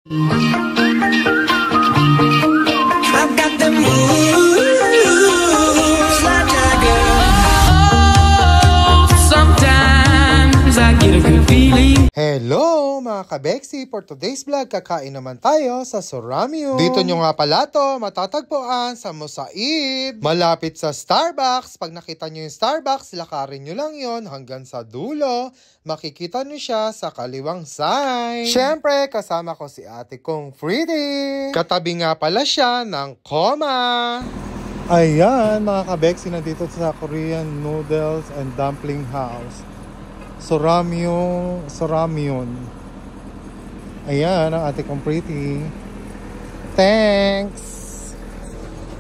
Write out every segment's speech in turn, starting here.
I've got the moves like Jagger. Oh, sometimes I get a good feeling. Hello mga kabeksi! For today's vlog, kakain naman tayo sa Soramio. Dito nyo nga pala to matatagpuan sa Musaid. Malapit sa Starbucks. Pag nakita nyo yung Starbucks, lakarin nyo lang yon hanggang sa dulo. Makikita nyo siya sa kaliwang side. Siyempre, kasama ko si ate kong Pretty. Katabi nga pala siya ng Coma. Ayan mga kabeksi, nandito sa Korean Noodles and Dumpling House. Soramion. Ayan, ang ate kong Pretty. Thanks!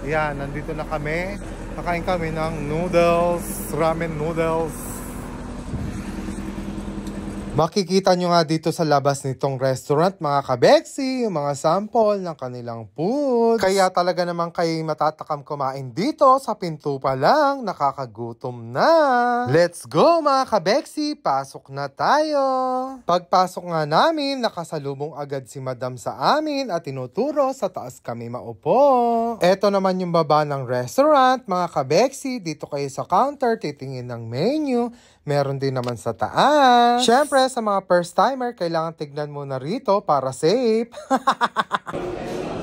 Ayan, nandito na kami. Kakain kami ng noodles, ramen noodles. Makikita nyo nga dito sa labas nitong restaurant, mga kabeksi, yung mga sample ng kanilang food. Kaya talaga naman kayo matatakam kumain dito sa pinto pa lang, nakakagutom na. Let's go mga kabeksi, pasok na tayo. Pagpasok nga namin, nakasalubong agad si madam sa amin at tinuturo sa taas kami maupo. Eto naman yung baba ng restaurant, mga kabeksi, dito kayo sa counter, titingin ng menu. Meron din naman sa taas. Siyempre, sa mga first timer, kailangan tignan muna rito para safe.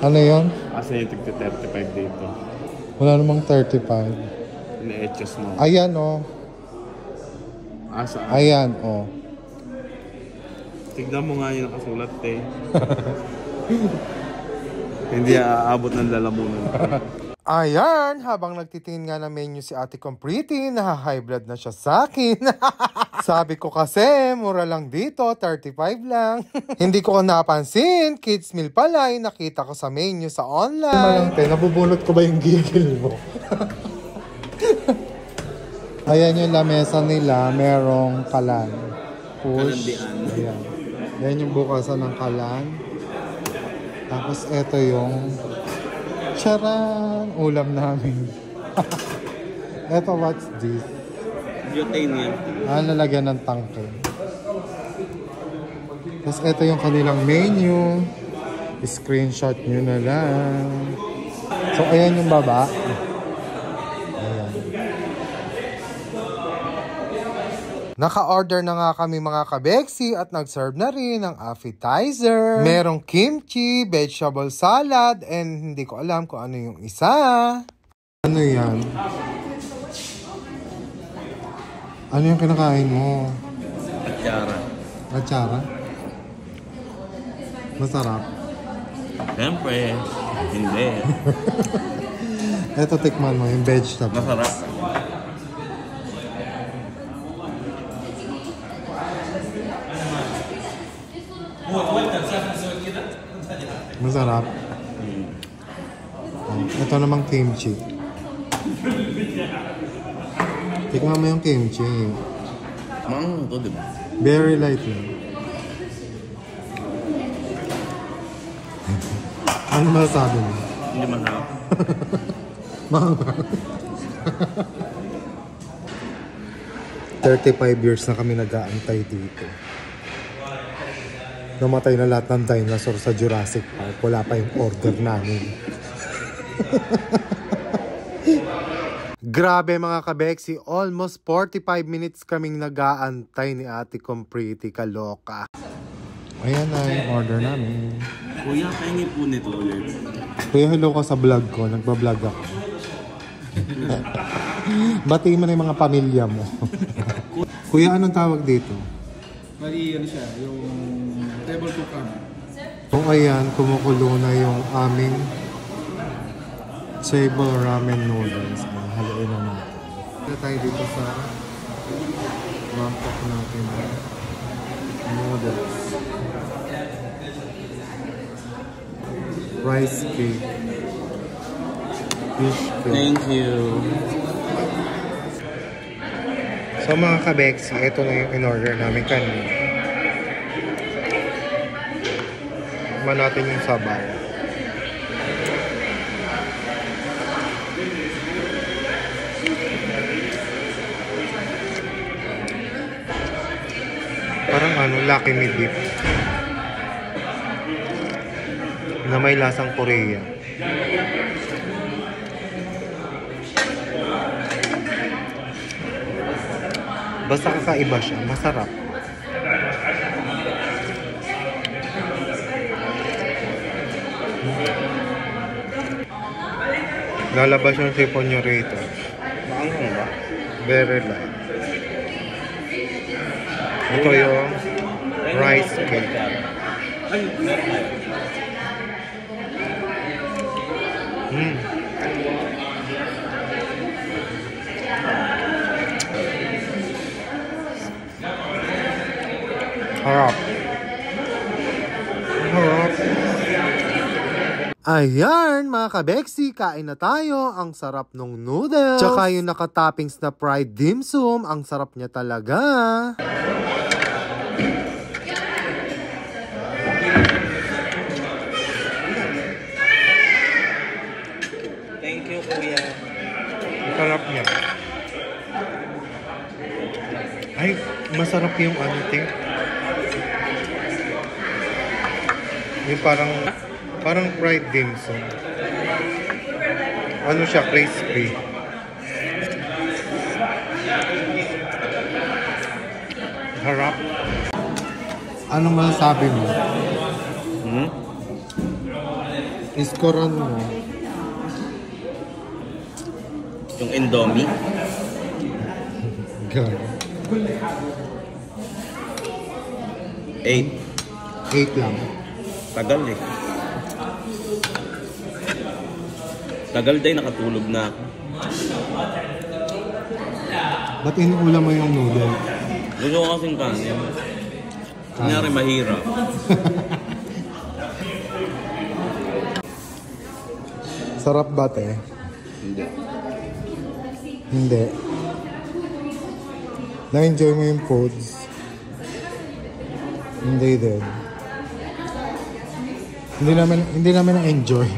Ano yun? Asa yung tigti-35 dito? Wala namang 35. Ina-etchos mo. Ayan o. Asa? Ayan o. Tignan mo nga yung nakasulat eh. Hindi aabot ng lalamunan. Ayan, habang nagtitingin nga ng menu si ate kong Pretty, naha-high blood na siya sa akin. Sabi ko kasi, mura lang dito, 35 lang. Hindi ko napansin, kids meal pala, nakita ko sa menu sa online. Nabubunot ko ba yung gigil mo? Ayan yung lamesa nila, merong kalan. Push. Ayan. Ayan yung bukasan ng kalan. Tapos eto yung charan! Ulam namin. Eto, what's this? Butane yan. Lalagyan ng tangke. Tapos eto yung kanilang menu. Screenshot nyo na lang. So, ayan yung baba. Ayan. Naka-order na nga kami mga kabeksi at nag-serve na rin ng appetizer. Merong kimchi, vegetable salad, and hindi ko alam kung ano yung isa. Ano yan? Ano yung kinakain mo? Atsara. Atsara? Masarap? Siyempre, hindi. Eto, tikman mo yung vegetable. Masarap. Masarap. Ito namang kimchi. Tikman mo yung kimchi. Maangang ito, di ba? Very light lang. Ano masasabi mo? Hindi masarap. Mahal. 35 years na kami nag-aantay dito. Namatay na lahat ng dinosaur sa Jurassic Park. Wala pa yung order namin. Grabe mga kabeksi, almost 45 minutes kaming nag-aantay ni ate kong Pretty, kaloka. Ayan na yung order namin. Kuya, kaingin po nito ulit. Kuya, hello ka sa vlog ko. Nagbablog ako. Batiin mo na yung mga pamilya mo. Kuya, anong tawag dito? Bali, ano siya, yung table cook kami. So ayan, kumukulo na yung aming table ramen noodles. Haluin na natin. Ito tayo dito sa mangkok natin noodles. Rice cake. Fish cake. Thank you. So mga kabeksi, ito na yung in-order namin kanina. Tikman natin yung sabaw. Parang ano, Lucky Me dip. na may lasang Korea. Basta kakaiba siya, masarap. Lalabas yung sipon nyo rito. Maanghang ba? Very light. Ito yung rice cake. Ay, meron tayo. Harap. Harap. Ayan, mga kabeksi, kain na tayo. Ang sarap nung noodles. Tsaka yung nakatoppings na fried dim sum. Ang sarap niya talaga. Thank you, kuya. Ang sarap niya. Ay, masarap yung ante. Yung parang fried dim sum. Ano siya, crispy. Harap. Anong masasabi mo? Iskoran mo. Yung Indomie. God. 8. 8 lang. Tagal eh. Tagal din, nakatulog na ako. Ba't inuulam mo yung noodle? Gusto ko kasing kanin. Kunyari mahirap. Sarap ba, te? Hindi. Hindi. Na-enjoy mo yung foods? Hindi din. Hindi namin na-enjoy.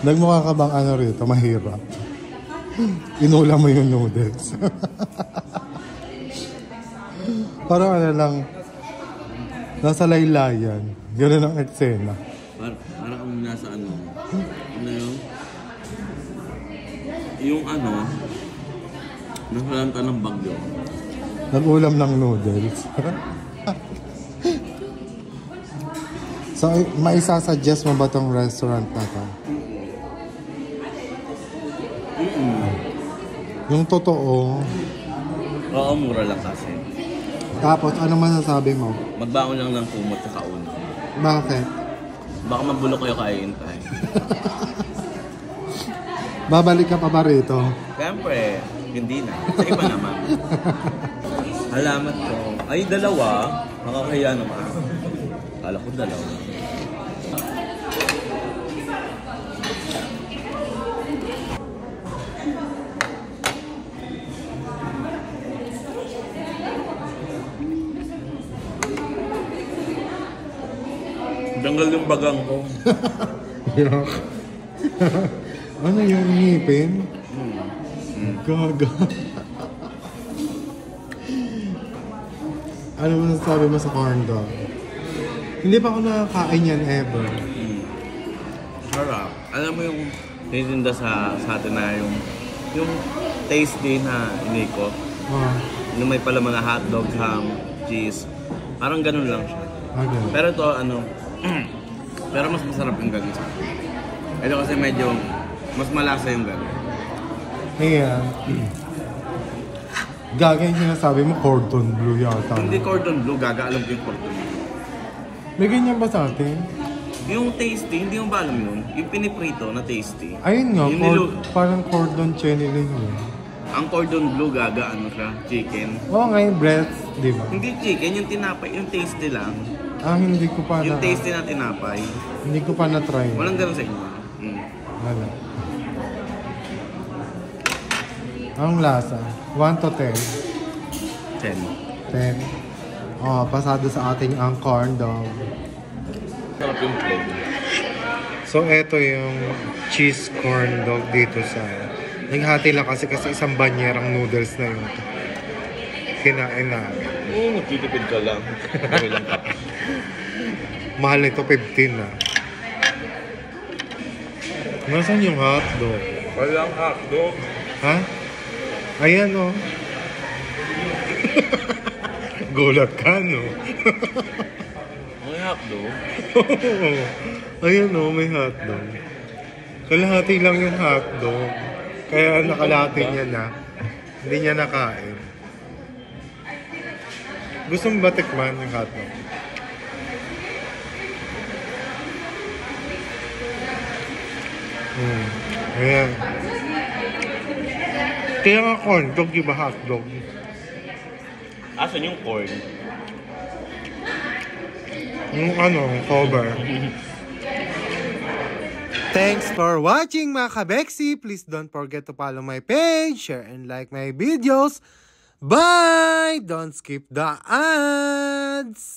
Nagmukha ka bang ano rito? Mahirap. Inulam mo yung noodles. Parang ano lang, nasa laylayan. Gano'n ang eksena. Parang kami nasa ano. Ano yun? Yung ano, nasalanta ng bagyo. Nag-ulam ng noodles. So, maisasuggest mo ba tong restaurant na to? Yung totoo. Oo, mura lang kasi. Tapos, ano masasabi mo? Magbaon lang ng kumot sa kauna. Bakit? Baka mabulok kayo kaintay. Babalik ka pa ba rito? Siyempre, hindi na. Sa iba naman. Alamat ko. Ay, dalawa. Makakahiya naman. Kala ko dalawa. Tanggal yung bagang ko. Ano yung ngipin? Gaga. Ano mo nasasabi mo sa corn dog? Hindi pa ako nakakain yan ever. Sarap. Alam mo yung tinitinda sa atin na yung tasty na inikot. Oh, Yung may pala mga hotdog, ham, cheese. Parang ganun lang siya. okay. Pero ito ano, pero mas masarap yung ganun sa akin. Ito kasi medyo mas malasa yung ganun. Ayan. Gaga yung sinasabi mo, cordon bleu yata. Hindi cordon bleu, gaga, alam ko yung cordon bleu. May ganyan ba sa atin? Yung tasty, hindi mo ba alam yun? Yung piniprito na tasty. Ayun nga, Yung parang cordon chenille yun. Ang cordon bleu, gaga, ano siya? Chicken. Oo nga yung breath, di ba? Hindi chicken, yung tinapay, yung tasty lang. Ah, hindi ko pa Yung tasty na tinapay. Hindi ko pa na-try. Walang ganun sa inyo. Wala. Anong lasa? 1 to 10? 10. 10. Oh, pasado sa ating ang corn dog. Sarap yung plain. So, eto yung cheese corn dog dito sa... Naghati lang kasi isang banyerang noodles na yun. Kinain namin. Oo, nagtitipid ka lang. Okay lang ka. Mahal nito, 15 na. Nasaan yung hotdog? Walang hotdog. Ha? Ayan o. Gulat ka, no? May hotdog? Ayan o, may hotdog. Kalahati lang yung hotdog. Kaya nakalahati niya na. Hindi niya nakain. Gusto mo ba tikman yung hotdog? Ayan. Kaya nga corn dog, di ba hotdog? Asan yung corn? Yung cover. Thanks for watching mga kabeksi. Please don't forget to follow my page, share and like my videos. Bye! Don't skip the ads!